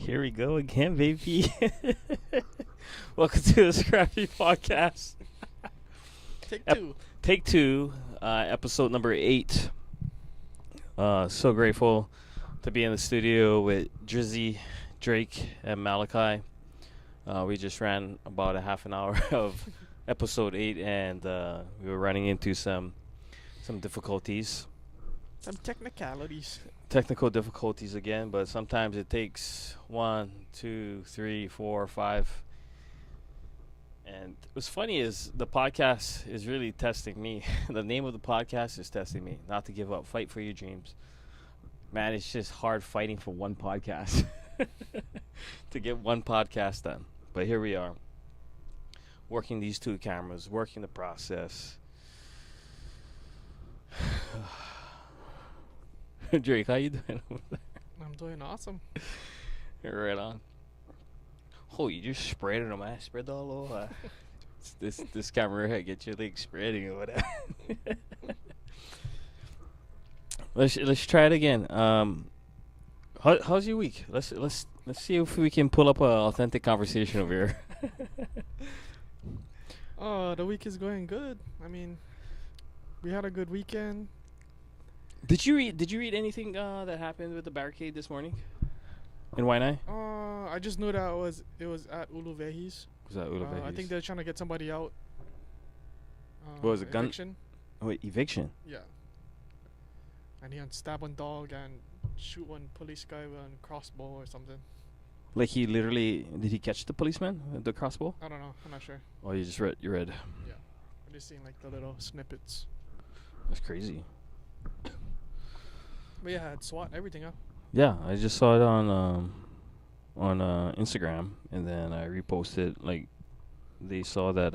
Here we go again, baby. Welcome to the Scrappy Podcast. Take two. Take two, episode number 8. So grateful to be in the studio with Drizzy, Drake, and Malachi. We just ran about a half an hour of episode 8, and we were running into some difficulties. Some technicalities. Technical difficulties again, but sometimes it takes 1, 2, 3, 4, 5. And what's funny is the podcast is really testing me. The name of the podcast is testing me. Not to give up. Fight for your dreams. Man, it's just hard fighting for one podcast. To get one podcast done. But here we are. Working these 2 cameras. Working the process. Drake, how you doing over there? I'm doing awesome. You're right on. Oh, you just spread it on my spread all over. This camera head get your legs spreading or whatever. Let's try it again. How's your week? Let's see if we can pull up an authentic conversation over here. The week is going good. I mean, we had a good weekend. Did you read anything that happened with the barricade this morning in Waianae? I just knew that it was at Uluvehi's. Was that Uluvehi's? I think they're trying to get somebody out. What was it, gun? Eviction. Wait, eviction? Yeah. And he had stab one dog and shoot one police guy with a crossbow or something. Like he literally did he catch the policeman with the crossbow? I don't know. I'm not sure. Oh, you read. Yeah. I'm just seeing like the little snippets. That's crazy. But yeah, it's SWAT everything, huh? Yeah, I just saw it on Instagram, and then I reposted. Like, they saw that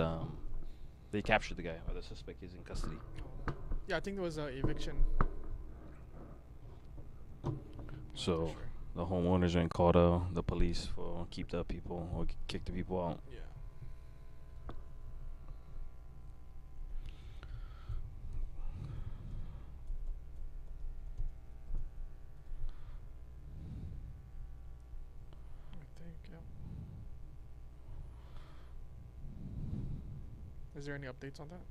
they captured the guy, or the suspect is in custody. Yeah, I think there was an eviction. So the homeowners are called the police for keep the people or kick the people out. Yeah. Is there any updates on that?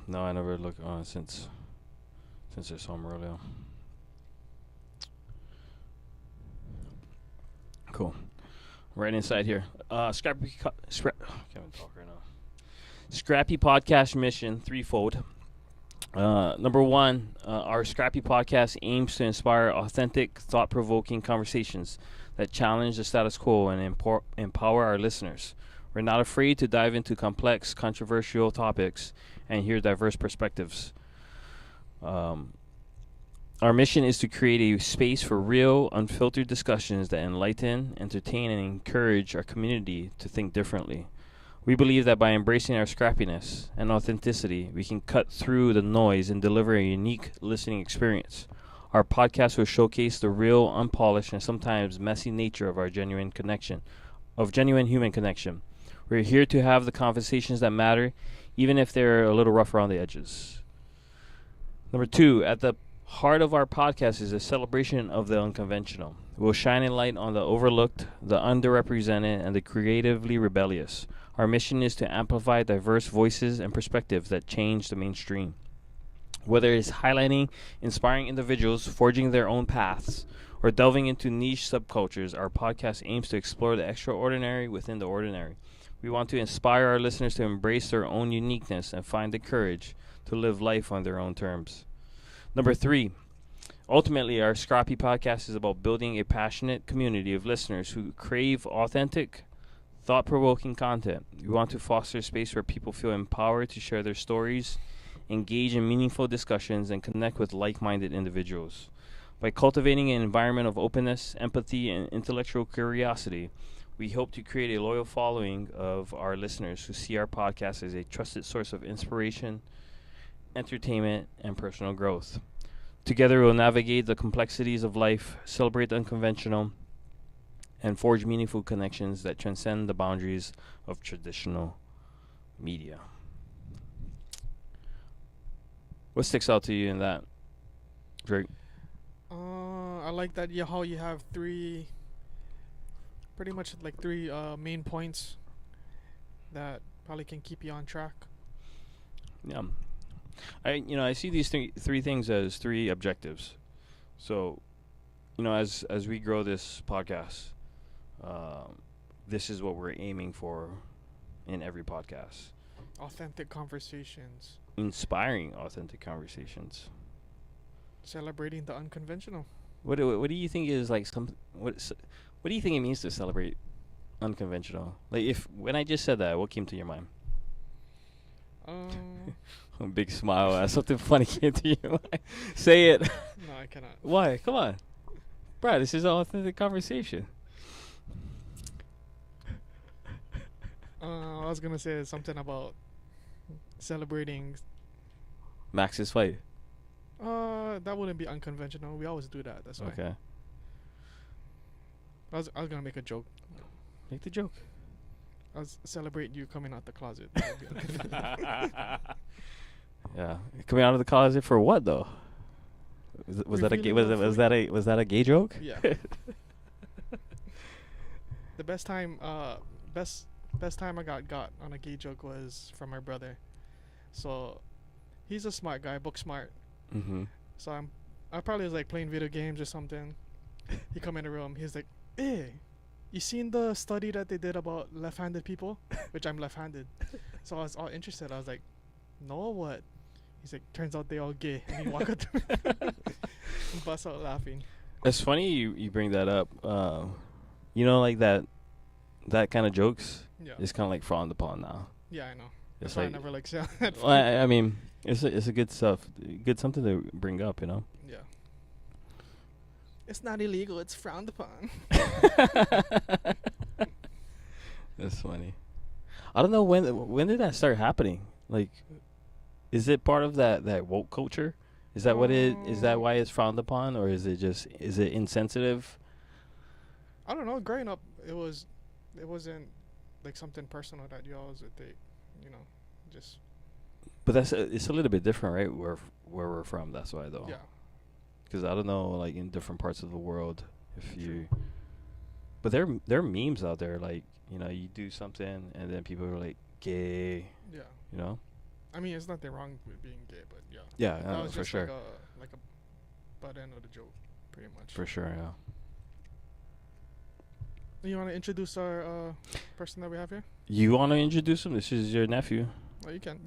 No, I never looked since I saw him earlier. Cool. Right inside here. Scrappy can't even talk right now. Scrappy Podcast mission threefold. Number 1, our Scrappy Podcast aims to inspire authentic, thought-provoking conversations that challenge the status quo and empower our listeners. We're not afraid to dive into complex, controversial topics and hear diverse perspectives. Our mission is to create a space for real, unfiltered discussions that enlighten, entertain, and encourage our community to think differently. We believe that by embracing our scrappiness and authenticity, we can cut through the noise and deliver a unique listening experience. Our podcast will showcase the real, unpolished, and sometimes messy nature of our genuine human connection. We're here to have the conversations that matter, even if they're a little rough around the edges. Number 2, at the heart of our podcast is a celebration of the unconventional. We'll shine a light on the overlooked, the underrepresented, and the creatively rebellious. Our mission is to amplify diverse voices and perspectives that change the mainstream. Whether it's highlighting inspiring individuals forging their own paths or delving into niche subcultures, our podcast aims to explore the extraordinary within the ordinary. We want to inspire our listeners to embrace their own uniqueness and find the courage to live life on their own terms. Number 3, ultimately, our Scrappy Podcast is about building a passionate community of listeners who crave authentic, thought-provoking content. We want to foster a space where people feel empowered to share their stories, engage in meaningful discussions, and connect with like-minded individuals. By cultivating an environment of openness, empathy, and intellectual curiosity, we hope to create a loyal following of our listeners who see our podcast as a trusted source of inspiration, entertainment, and personal growth. Together, we'll navigate the complexities of life, celebrate the unconventional, and forge meaningful connections that transcend the boundaries of traditional media. What sticks out to you in that, Drake? I like that how you have three pretty much like three main points that probably can keep you on track. Yeah. I see these three things as three objectives. So, as we grow this podcast, this is what we're aiming for in every podcast. Authentic conversations. Inspiring authentic conversations. Celebrating the unconventional. What do you think is like what do you think it means to celebrate unconventional? Like when I just said that, what came to your mind? A big smile. Something funny came to your mind. Say it. No, I cannot. Why? Come on, bro. This is an authentic conversation. I was gonna say something about celebrating. Max's fight. That wouldn't be unconventional. We always do that. That's why. Okay. I was gonna make a joke. Make the joke. I was celebrate you coming out the closet. Yeah, coming out of the closet for what though? Was that a gay? Was that a gay joke? Yeah. The best time I got on a gay joke was from my brother. So, he's a smart guy, book smart. Mm-hmm. So I probably was like playing video games or something. He come in the room. He's like, "Hey, you seen the study that they did about left-handed people?" Which I'm left-handed. So I was all interested. I was like, "No, what?" He's like, "Turns out they all gay." And he walked up to me and bust out laughing. It's funny you bring that up. Like that kind of jokes Yeah. is kind of like frowned upon now. Yeah, I know. It's That's why I like, never like say that. well, I mean, it's a good something to bring up, Yeah. It's not illegal. It's frowned upon. That's funny. I don't know when did that start happening? Like, is it part of that woke culture? Is that is that why it's frowned upon, or is it insensitive? I don't know. Growing up, it wasn't like something personal that you always would take, just. But it's a little bit different, right? Where we're from, that's why though. Yeah. Because I don't know, like in different parts of the world, if True. you. But there are memes out there, like you do something and then people are like gay. Yeah. I mean, it's nothing wrong with being gay, but yeah. Yeah, That was for just sure. like a butt end of the joke, pretty much. For sure, yeah. You want to introduce our person that we have here? You want to introduce him? This is your nephew. Oh, you can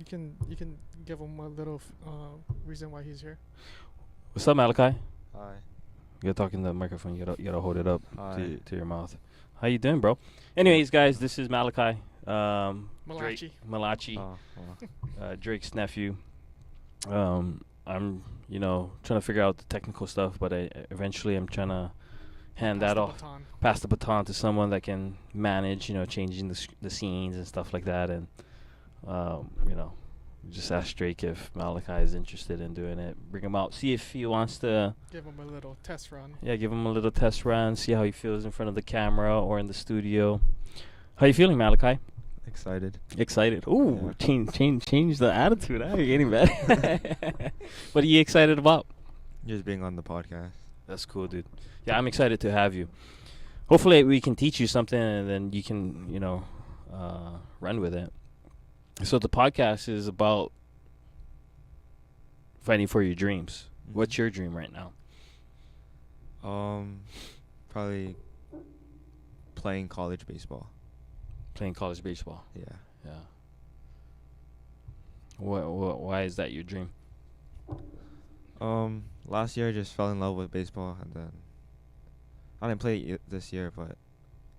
give him a little reason why he's here. What's up, Malachi? Hi. You gotta talk in the microphone. You gotta hold it up Hi. to your mouth. How you doing, bro? Anyways, guys, this is Malachi. Malachi. Malachi. Oh, well. Drake's nephew. I'm trying to figure out the technical stuff, but eventually I'm trying to pass the baton to someone that can manage, changing the scenes and stuff like that, and just ask Drake if Malachi is interested in doing it. Bring him out, see if he wants to. Give him a little test run. Yeah, give him a little test run, see how he feels in front of the camera or in the studio. How you feeling, Malachi? Excited. Excited. Ooh, Yeah. change the attitude. You're getting better. What are you excited about? Just being on the podcast. That's cool, dude. Yeah, I'm excited to have you. Hopefully we can teach you something and then you can, run with it. So the podcast is about fighting for your dreams. Mm-hmm. What's your dream right now? Probably playing college baseball. Playing college baseball. Yeah. Yeah. Why is that your dream? Last year I just fell in love with baseball, and then I didn't play it this year, but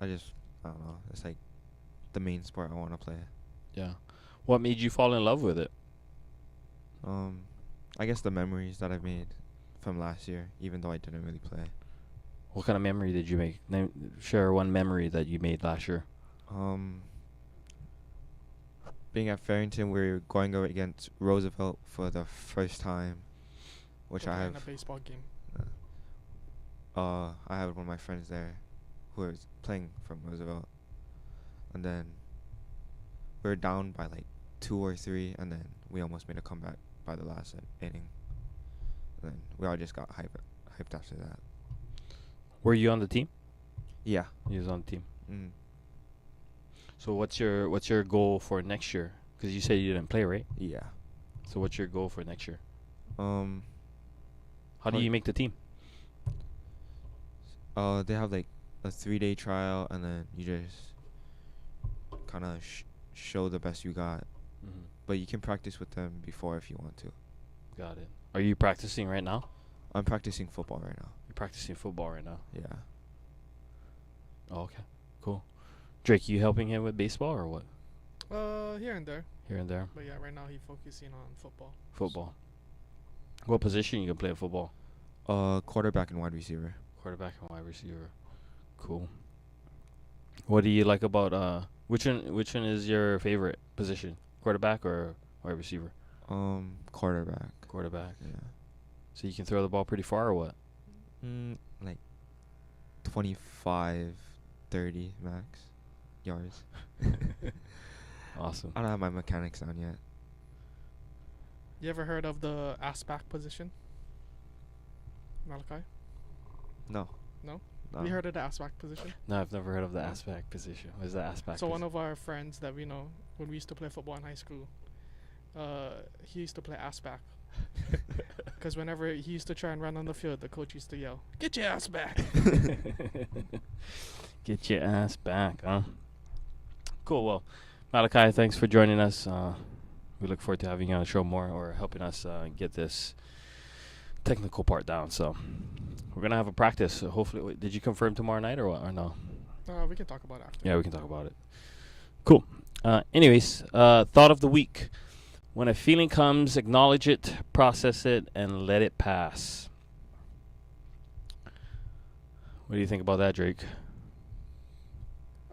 I don't know. It's like the main sport I want to play. Yeah. What made you fall in love with it? I guess the memories that I've made from last year, even though I didn't really play. What kind of memory did you make? Share one memory that you made last year. Being at Farrington, we were going up against Roosevelt for the first time, which I In have. a baseball game. I had one of my friends there, who was playing from Roosevelt, and then we were down by like 2 or 3, and then we almost made a comeback by the last inning. And then we all just got hyped after that. Were you on the team? Yeah. He was on the team. Mm. So what's your goal for next year? Because you said you didn't play, right? Yeah. So what's your goal for next year? Um. How do you make the team? They have like a 3-day trial, and then you just kind of show the best you got. Mm-hmm. But you can practice with them before if you want to. Got it. Are you practicing right now? I'm practicing football right now. You're practicing football right now. Yeah. Oh, okay. Cool. Drake, you helping him with baseball or what? Here and there. Here and there. But yeah, right now he's focusing on football. Football. What position you can play in football? Quarterback and wide receiver. Quarterback and wide receiver. Cool. What do you like about which one is your favorite position? Quarterback or wide receiver? Quarterback. Quarterback. Yeah. So you can throw the ball pretty far or what? Like 25, 30 max yards. Awesome. I don't have my mechanics down yet. You ever heard of the ass-back position, Malachi? No. No? No. You heard of the ass-back position? No, I've never heard of the aspect position. What is the aspect? So one of our friends that we know, when we used to play football in high school, he used to play ass-back. Because whenever he used to try and run on the field, the coach used to yell, "Get your ass back!" Get your ass back, huh? Cool. Well, Malachi, thanks for joining us. We look forward to having you on the show more, or helping us get this technical part down. So we're gonna have a practice. So hopefully, did you confirm tomorrow night or what? Or no? We can talk about it after. Yeah, we can talk about it. Cool. Anyways, thought of the week. When a feeling comes, acknowledge it, process it, and let it pass. What do you think about that, Drake?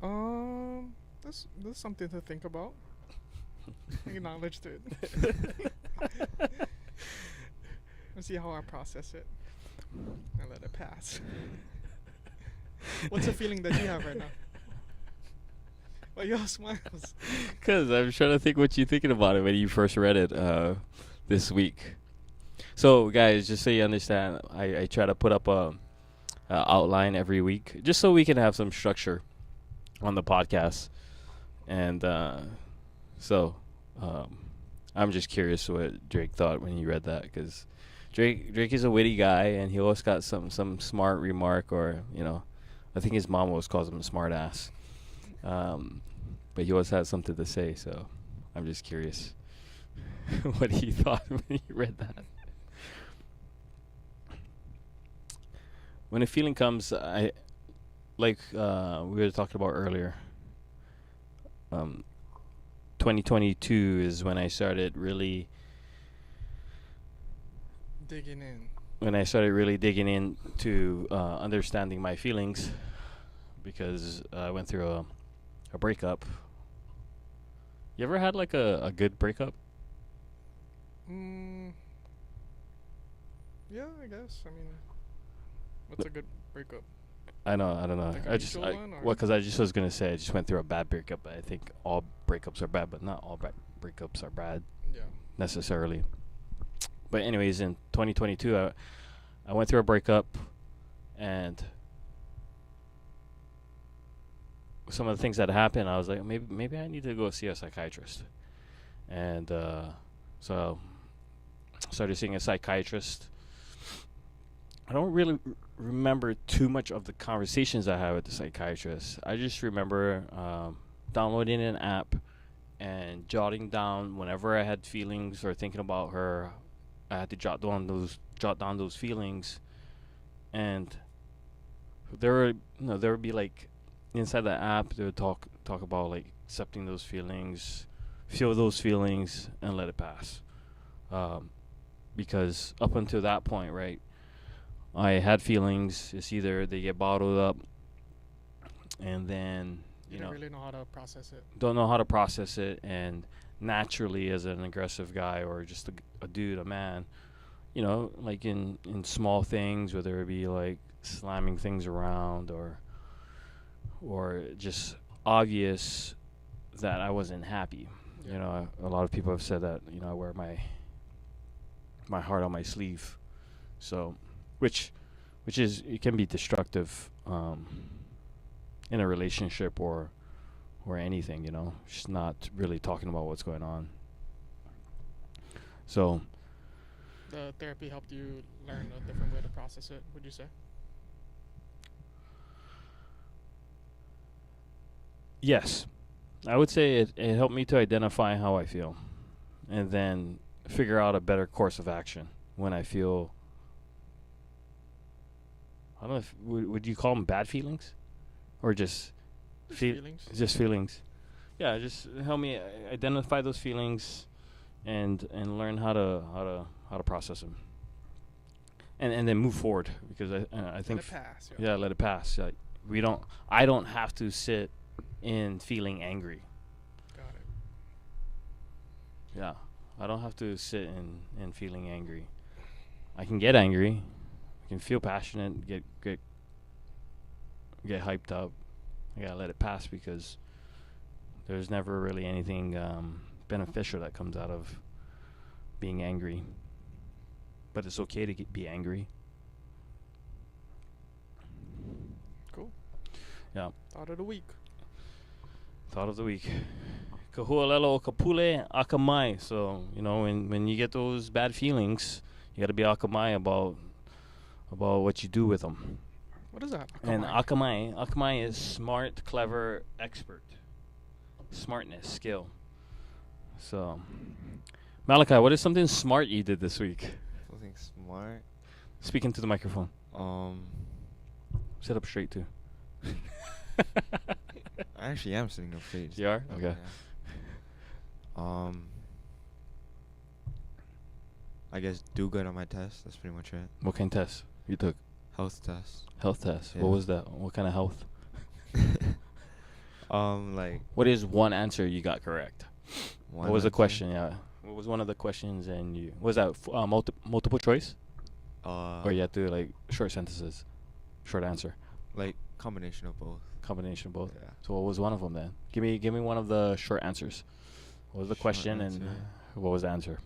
That's something to think about. Acknowledged it. Let's see how I process it and let it pass. What's the feeling that you have right now? Why you all smiles? Because I'm trying to think what you're thinking about it when you first read it this week. So, guys, just so you understand, I try to put up a outline every week just so we can have some structure on the podcast. And so I'm just curious what Drake thought when he read that, because Drake is a witty guy, and he always got some smart remark, or, you know, I think his mom always calls him a smart ass. But he always has something to say, so I'm just curious what he thought when he read that. When a feeling comes, I like we were talking about earlier. 2022 is when I started really Digging in. When I started really digging into understanding my feelings, because I went through a breakup. You ever had like a good breakup? Yeah, I guess. I mean, what's a good breakup? I don't know. Like a mutual one, or? Because I just was gonna say I just went through a bad breakup. But I think all breakups are bad, but not all breakups are bad Yeah. necessarily. But anyways, in 2022, I went through a breakup, and some of the things that happened, I was like, maybe I need to go see a psychiatrist. And so started seeing a psychiatrist. I don't really remember too much of the conversations I had with the psychiatrist. I just remember downloading an app and jotting down whenever I had feelings or thinking about her. I had to jot down those feelings, and there would be like inside the app they would talk about like accepting those feelings, feel those feelings, and let it pass. Because up until that point, right, I had feelings. It's either they get bottled up, and then You don't really know how to process it. don't know how to process it, and naturally, as an aggressive guy or just a dude, a man, you know, like in small things, whether it be like slamming things around or just obvious that I wasn't happy. Yeah. You know, a lot of people have said that, you know, I wear my heart on my sleeve. So, which is, it can be destructive in a relationship or anything, just not really talking about what's going on. So The therapy helped you learn a different way to process it, would you say? yes, I would say it helped me to identify how I feel, and then figure out a better course of action when I feel. I don't know if would you call them bad feelings, or just Feelings? just feelings. Yeah, just help me identify those feelings, and learn how to process them, and then move forward, because I think Let it pass. yeah, let it pass. Like I don't have to sit in feeling angry. Got it. Yeah, I don't have to sit in feeling angry. I can get angry. I can feel passionate. Get hyped up. I gotta let it pass, because there's never really anything beneficial that comes out of being angry. But it's okay to be angry. Cool. Yeah. Thought of the week. Thought of the week. Kahualelo kapule akamai. So, when you get those bad feelings, you got to be akamai about what you do with them. What is that? And akamai is smart, clever, expert. Smartness, skill. So, Malachi, what is something smart you did this week? Something smart. Speak into the microphone. Um, Sit up straight too. I actually am sitting up straight. You are? Okay. Yeah. I guess do good on my test. That's pretty much it. What kind of test you took? Health test. Health test. Yeah. What was that? What kind of health? Like. What is one answer you got correct? One What was the answer? question? Yeah. What was one of the questions, and you was that multiple choice, or you had to like short sentences, short answer, Like combination of both. combination of both. Yeah. So what was one of them then? Give me one of the short answers. What was the Short question and answer. what was the answer?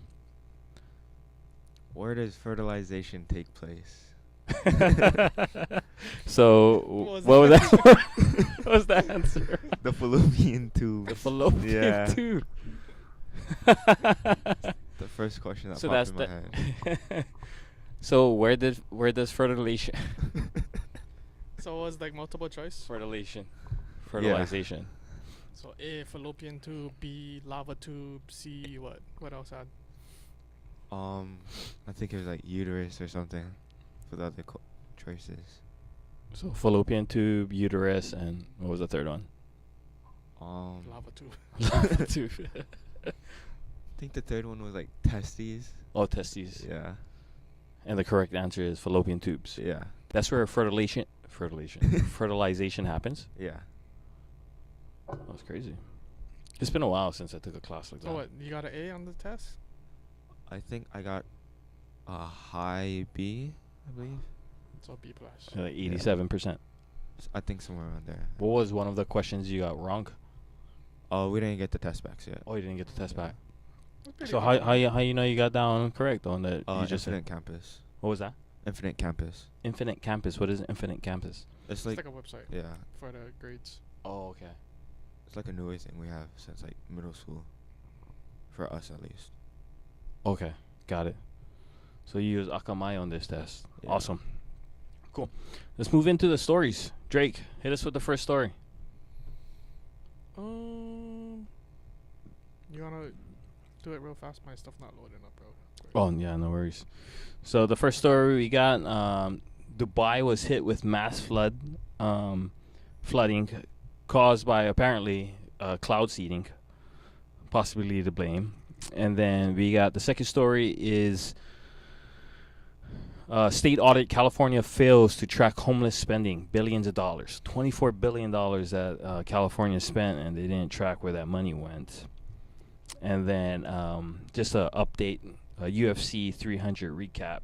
Where does fertilization take place? So What what was was that? What was the answer? The fallopian tube. The fallopian Yeah. tube. The first question that So popped that's in my head. So where does fertilization So it was like multiple choice. fertilization? So A, fallopian tube, B, lava tube, C, what? What else had? I think it was like uterus or something for the other choices. So fallopian tube, uterus, and what was the third one? Lava tube. Lava tube. I think the third one was like testes. Oh, testes. Yeah. And the correct answer is fallopian tubes. Yeah. That's where fertilization happens. Yeah. That's crazy. It's been a while since I took a class like that. So what? You got an A on the test? I think I got a high B, I believe. So B plus. Like 87%. I think somewhere around there. What was one of the questions you got wrong? Oh, we didn't get the test backs yet. Oh, you didn't get the test back. That's pretty So good. how you know you got down correct on that? You just said. Infinite Campus. What was that? Infinite Campus. Infinite Campus. What is Infinite Campus? It's It's like, like a website yeah, for the grades. Oh, okay. it's like a newer thing we have since like middle school. For us at least. Okay, got it. So you use Akamai on this test. Yeah. Awesome. Cool. Let's move into the stories. Drake, hit us with the first story. You wanna do it real fast? My stuff not loading up, bro. Sorry. Oh, yeah, no worries. So the first story we got, Dubai was hit with mass flooding caused by apparently cloud seeding, possibly to blame. And then we got the second story is state audit. California fails to track homeless spending, billions of dollars, $24 billion that California spent, and they didn't track where that money went. And then just a update, a UFC 300 recap.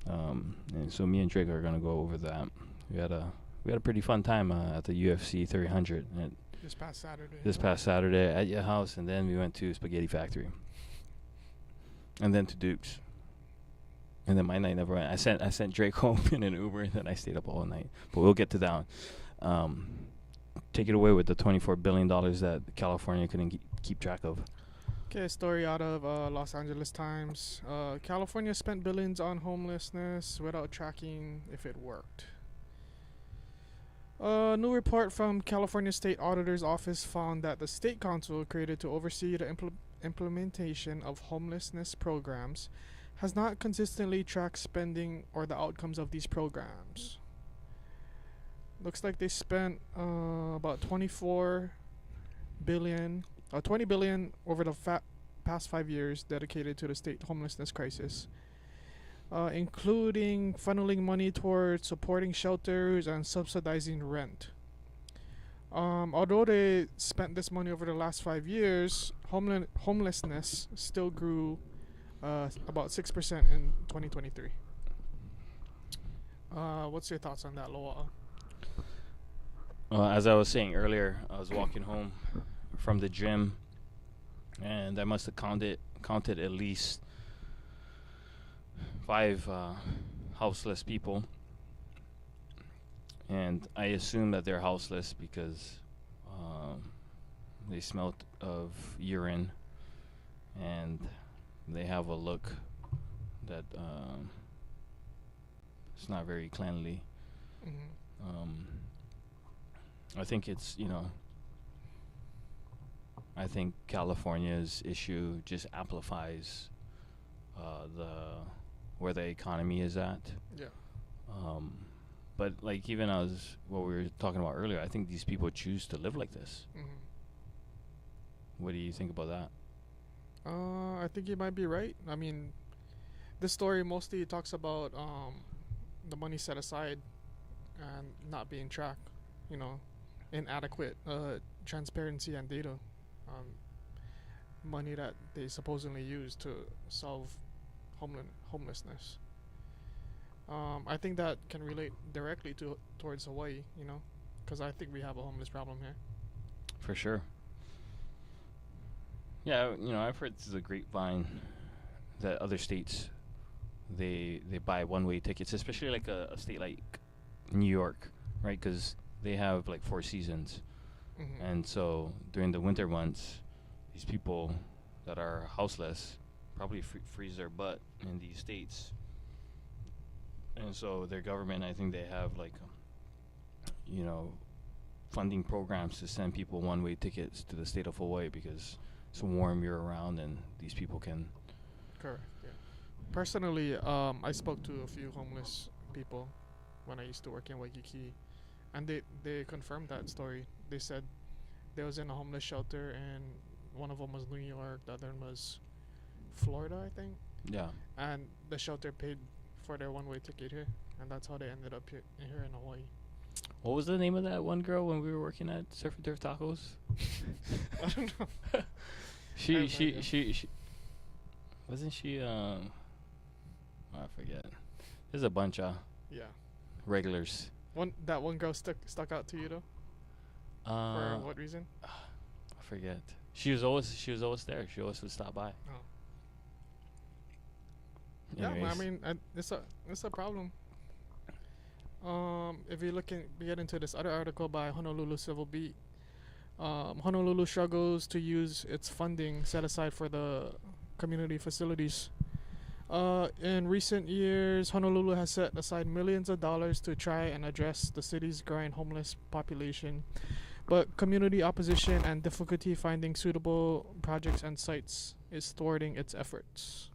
And so me and Drake are gonna go over that. We had a pretty fun time at the UFC 300 This past Saturday. this past Saturday at your house, and then we went to Spaghetti Factory, and then to Duke's, and then my night never went. I sent Drake home in an Uber, and then I stayed up all night. But we'll get to that one. take it away with the $24 billion that California couldn't keep track of. Okay, a story out of Los Angeles Times. California spent billions on homelessness without tracking if it worked. A new report from California State Auditor's Office found that the State Council, created to oversee the implementation of homelessness programs, has not consistently tracked spending or the outcomes of these programs. Looks like they spent about 20 billion over the past 5 years dedicated to the state homelessness crisis, including funneling money towards supporting shelters and subsidizing rent. Although they spent this money over the last 5 years, homelessness still grew about 6% in 2023. What's your thoughts on that, Loa? As I was saying earlier, I was walking home from the gym, and I must have counted at least 5 houseless people, and I assume that they're houseless because they smelled of urine, and they have a look that it's not very cleanly. I think it's, I think California's issue just amplifies where the economy is at. Yeah. But like even as what we were talking about earlier, I think these people choose to live like this. What do you think about that? I think you might be right. I mean, this story mostly talks about the money set aside and not being tracked. Inadequate transparency and data on money that they supposedly use to solve homelessness. I think that can relate directly towards Hawaii, because I think we have a homeless problem here. For sure. Yeah, I've heard through the grapevine that other states they buy one-way tickets, especially like a state like New York, right? Because they have like 4 seasons, and so during the winter months, these people that are houseless probably freeze their butt in these states, and so their government, I think they have like, funding programs to send people one-way tickets to the state of Hawaii because it's warm year-round and these people can. Correct. Yeah. Personally, I spoke to a few homeless people when I used to work in Waikiki. And they confirmed that story. They said they was in a homeless shelter, and one of them was New York, the other one was Florida, I think. Yeah. And the shelter paid for their one-way ticket here, and that's how they ended up here in Hawaii. What was the name of that one girl when we were working at Surf and Turf Tacos? I don't know. She wasn't she I forget. There's a bunch of regulars. That one girl stuck out to you though. For what reason? I forget. She was always there. She always would stop by. Oh. Anyways. Yeah, I mean, it's a problem. If you get into this other article by Honolulu Civil Beat, Honolulu struggles to use its funding set aside for the community facilities. In recent years, Honolulu has set aside millions of dollars to try and address the city's growing homeless population, but community opposition and difficulty finding suitable projects and sites is thwarting its efforts.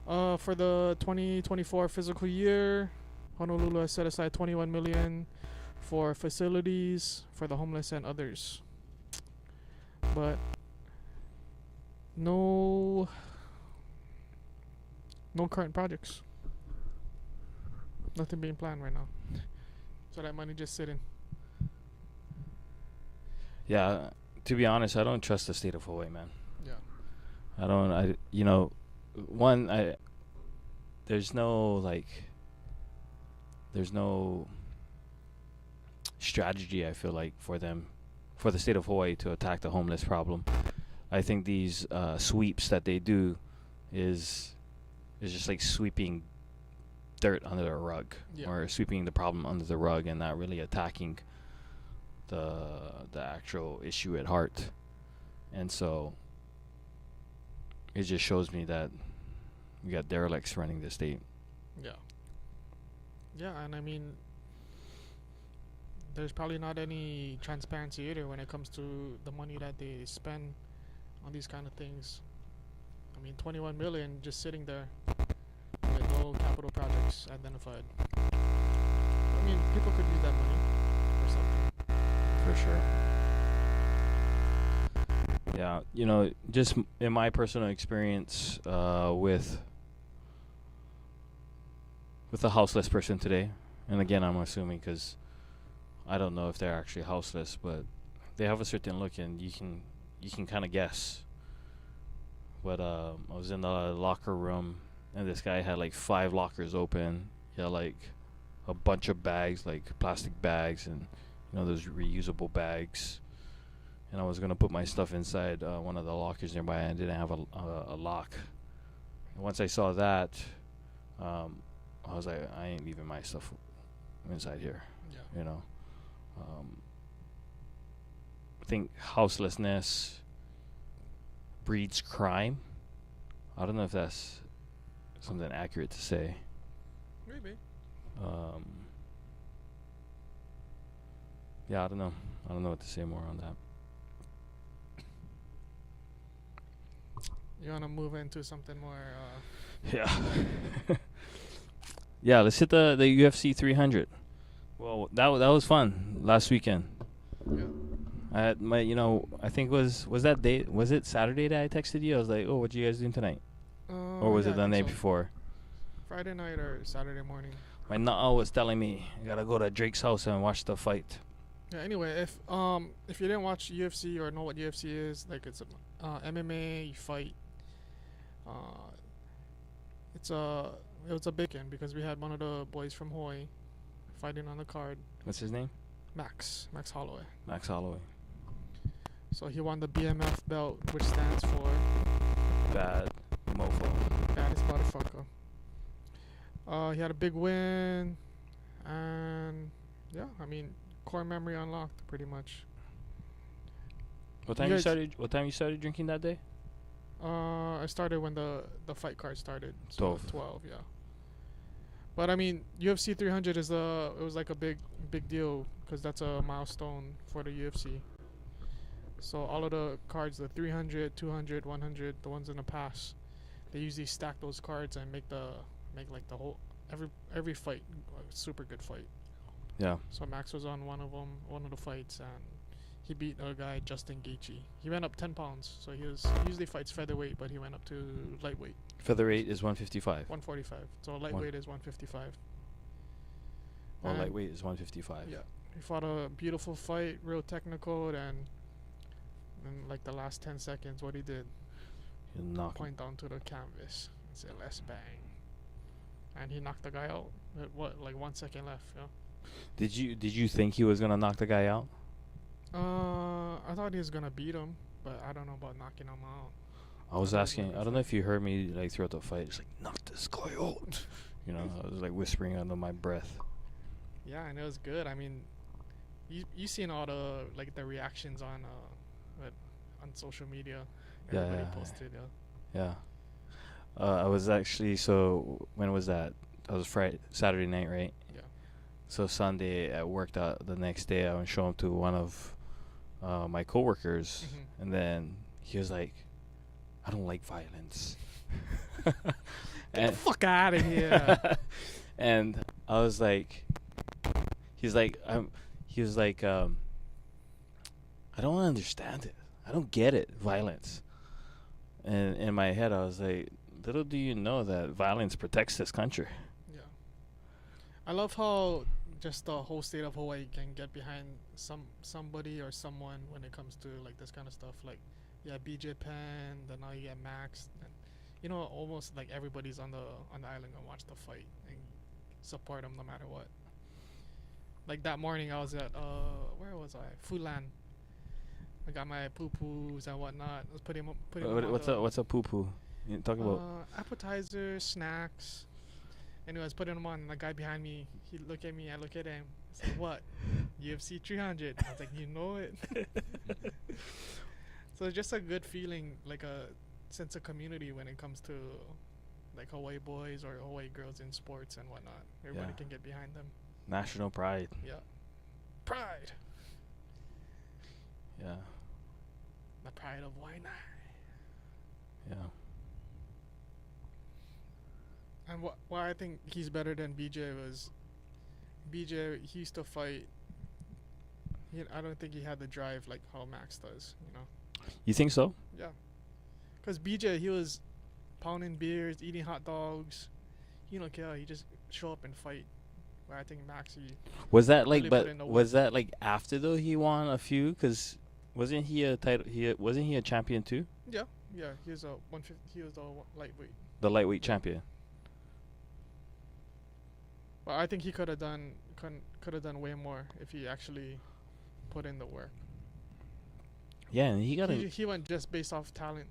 For the 2024 fiscal year, Honolulu has set aside $21 million for facilities for the homeless and others, but no current projects. Nothing being planned right now. So that money just sitting. Yeah, to be honest, I don't trust the state of Hawaii, man. Yeah. There's no strategy, I feel like, for the state of Hawaii to attack the homeless problem. I think these sweeps that they do is just like sweeping dirt under the rug, or sweeping the problem under the rug and not really attacking the actual issue at heart. And so it just shows me that we got derelicts running the state. Yeah. Yeah, and I mean, there's probably not any transparency either when it comes to the money that they spend on these kind of things. I mean, 21 million just sitting there with no capital projects identified. I mean, people could use that money for something. For sure. Yeah, you know, just in my personal experience with a houseless person today, and again, I'm assuming because I don't know if they're actually houseless, but they have a certain look, and you can kind of guess. But I was in the locker room, and this guy had like 5 lockers open. He had like a bunch of bags, like plastic bags, and those reusable bags. And I was gonna put my stuff inside one of the lockers nearby, and I didn't have a lock. And once I saw that, I was like, I ain't leaving my stuff inside here. Yeah. I think houselessness breeds crime. I don't know if that's something accurate to say. Maybe. Yeah, I don't know. I don't know what to say more on that. You want to move into something more... Yeah. Yeah, let's hit the UFC 300. Well, that was fun last weekend. Yeah. I had my, I think was that day, was it Saturday that I texted you? I was like, oh, what you guys doing tonight? Or was yeah, it the I night think so. before? Friday night or Saturday morning. My nut was telling me, I gotta go to Drake's house and watch the fight. Yeah. Anyway, if you didn't watch UFC or know what UFC is, like it's MMA, you fight. It was a big one because we had one of the boys from Hawaii fighting on the card. What's his name? Max Holloway. Max Holloway. So he won the BMF belt, which stands for Bad mofo. Baddest Motherfucker. He had a big win, and yeah, I mean, core memory unlocked pretty much. What time you started drinking that day? I started when the fight card started. So 12. yeah. But I mean, UFC 300 it was like a big deal because that's a milestone for the UFC. So all of the cards, the 300, 200, 100, the ones in the past, they usually stack those cards and make like the whole every fight a super good fight. Yeah. So Max was on one of the fights, and he beat a guy, Justin Gaethje. He went up 10 pounds, so he usually fights featherweight, but he went up to lightweight. Featherweight is 155. 145. So lightweight is 155. Well, And lightweight is 155. yeah, he fought a beautiful fight, real technical, and in like the last 10 seconds, what he did, You knock him. point down to the canvas and say, "Let's bang," and he knocked the guy out. With like 1 second left? Yeah. Did you think he was gonna knock the guy out? I thought he was gonna beat him, but I don't know about knocking him out. I was I thought asking. he was I don't know if you heard me like throughout the fight. It's like, knock this guy out. I was like whispering under my breath. Yeah, and it was good. I mean, you seen all the like the reactions on social media. Yeah, Everybody yeah, posted. Yeah. I was actually, so when was that? That was Saturday night, right? Yeah. So Sunday I worked out the next day. I would show him to one of my coworkers, Mhm. and then he was like, "I don't like violence." Get the fuck out of here. And I was like, he was like, I don't understand it. I don't get it, violence. And in my head, I was like, little do you know that violence protects this country. Yeah. I love how just the whole state of Hawaii can get behind somebody or someone when it comes to like this kind of stuff. Like, yeah, BJ Penn, then now you get Max, and almost like everybody's on the island gonna watch the fight and support them no matter what. Like that morning, I was at where was I? Fulan. I got my poo-poos and whatnot. I was putting them on What's a poo-poo? You talk about appetizers, snacks. Anyways, putting them on. And the guy behind me, he looked at me, I look at him. It's like, what? UFC 300. I was like, you know it. So it's just a good feeling, like a sense of community when it comes to like Hawaii boys or Hawaii girls in sports and whatnot. Everybody Yeah. can get behind them. National pride. Yeah. Pride. Yeah. The pride of Waianae. Yeah. And why I think he's better than BJ was BJ, he used to fight. I don't think he had the drive like how Max does, you know. You think so? Yeah. Because BJ, he was pounding beers, eating hot dogs. He don't care. He just show up and fight. Where I think Max, he Was that like? really put But in the was work. that like after though he won a few? Cause wasn't he a title? Wasn't he a champion too? Yeah, he was a 150. He was a lightweight. The lightweight champion. But I think he could have done way more if he actually put in the work. Yeah, and he got a He went just based off talent,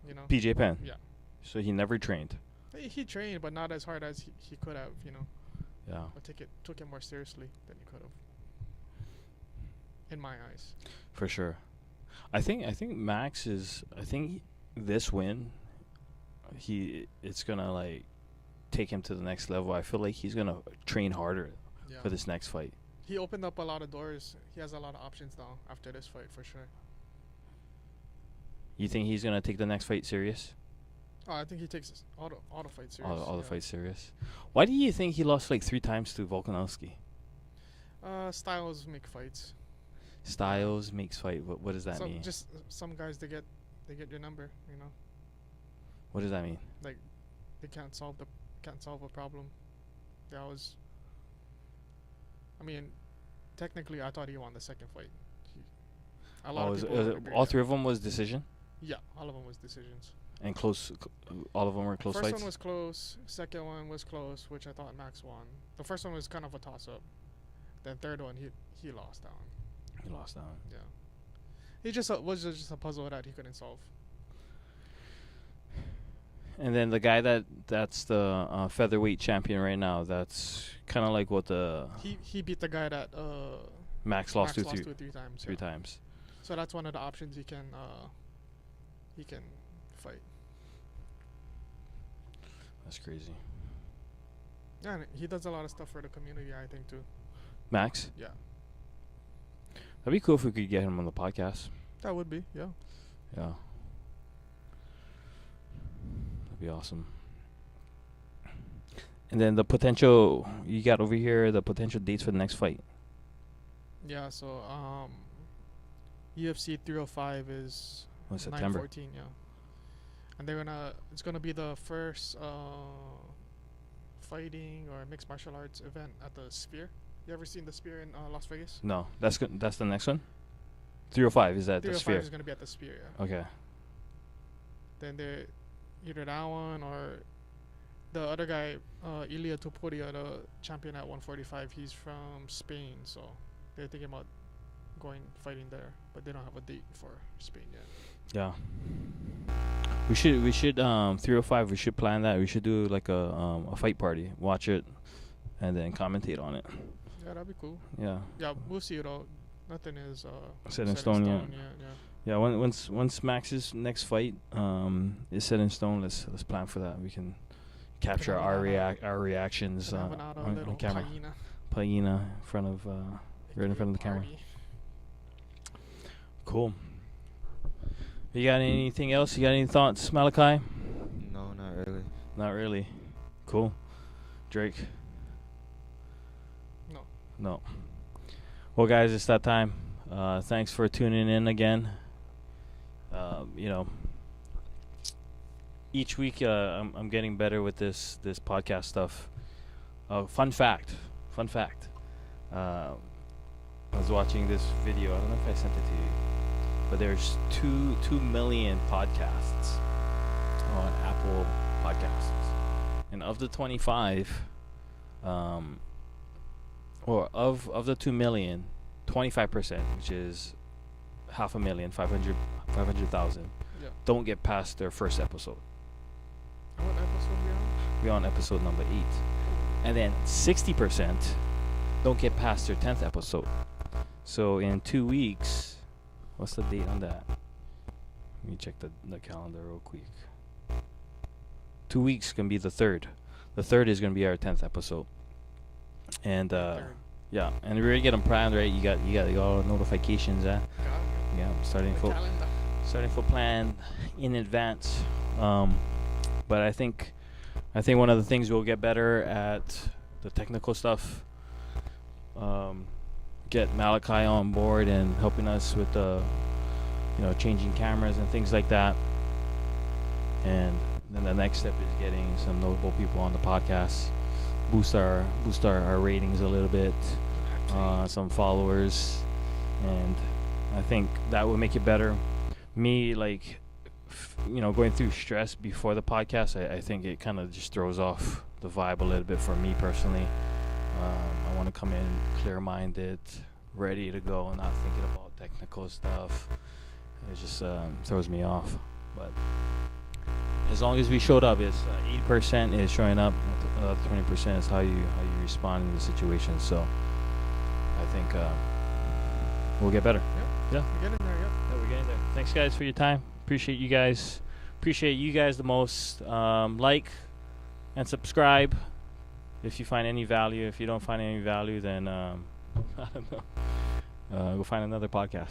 you know. PJ Penn. Yeah. So he never trained. He trained, but not as hard as he could have, you know. Yeah. Or took it more seriously than he could have. In my eyes. For sure. I think Max is. I think this win, it's gonna like take him to the next level. I feel like he's gonna train harder Yeah. for this next fight. He opened up a lot of doors. He has a lot of options now after this fight for sure. You think he's gonna take the next fight serious? Oh, I think he takes all the fights serious. All the yeah. fights serious. Why do you think he lost like 3 times to Volkanovski? Styles make fights. Styles makes fight. What does that mean? Just some guys they get your number, you know. What does that mean? Like they can't solve a problem. They always. I mean, technically, I thought he won the second fight. A lot of people would agree all that. 3 of them was decision Yeah, all of them was decisions. and close. All of them were close First fights. one was close. Second one was close, which I thought Max won. The first one was kind of a toss-up. Then third one, he lost that one. He lost that one. Yeah. He just was just a puzzle that he couldn't solve. And then the guy that's the featherweight champion right now. That's kind of like what the He beat the guy that Max lost to Max 3 3 times. 3 yeah. times. So that's one of the options he can fight. That's crazy. Yeah, and he does a lot of stuff for the community, I think too. Max, Yeah. that'd be cool if we could get him on the podcast. That would be, yeah. Yeah. That'd be awesome. And then the potential you got over here, the potential dates for the next fight. Yeah, so UFC 305 is Oh, September. 9/14, yeah. And it's gonna be the first fighting or mixed martial arts event at the Sphere. You ever seen the Sphere in Las Vegas? No, that's good. That's the next one. 305 is at the 305 Sphere. is gonna be at the Sphere, yeah. Okay. Then they either that one or the other guy, Ilia Topuria, the champion at 145. He's from Spain, so they're thinking about fighting there, but they don't have a date for Spain yet. Yeah. We should 305. We should plan that. We should do like a fight party. Watch it, and then commentate on it. Yeah, that'd be cool. Yeah. Yeah, we'll see it all. Nothing is Set in stone yet. Yeah. Yeah. Once Max's next fight is set in stone, let's plan for that. We can capture have our another- reactions Have another on little camera. hyena Hyena in front of right in front of the camera. party. Cool. You got anything else? You got any thoughts, Malachi? No, not really. Not really. Cool. Drake? No. No. Well, guys, it's that time. Thanks for tuning in again. Each week I'm getting better with this podcast stuff. Fun fact. I was watching this video. I don't know if I sent it to you, but there's 2 million podcasts on Apple Podcasts, and of the 25, or of the 2 million, 25%, which is 500,000, Yeah. don't get past their first episode. What episode we on? We're on episode number 8, and then 60% don't get past their 10th episode. So in 2 weeks, what's the date on that? Let me check the calendar real quick. 2 weeks can be the 3rd. The 3rd is gonna be our 10th episode. And yeah, and we're gonna get them planned, right? You got all notifications, Yeah, I'm starting full plan in advance. But I think one of the things we'll get better at the technical stuff. Get Malachi on board and helping us with the, changing cameras and things like that. And then the next step is getting some notable people on the podcast, boost our ratings a little bit, some followers, and I think that will make it better. Me, going through stress before the podcast, I think it kind of just throws off the vibe a little bit for me personally. I want to come in clear-minded, ready to go, and not thinking about technical stuff. It just throws me off. But as long as we showed up, it's 80% is showing up, 20% is how you respond in the situation. So I think we'll get better. Yeah. We're getting there. Yeah, we're getting there. Thanks, guys, for your time. Appreciate you guys the most. Like and subscribe if you find any value. If you don't find any value, then I don't know. Go find another podcast.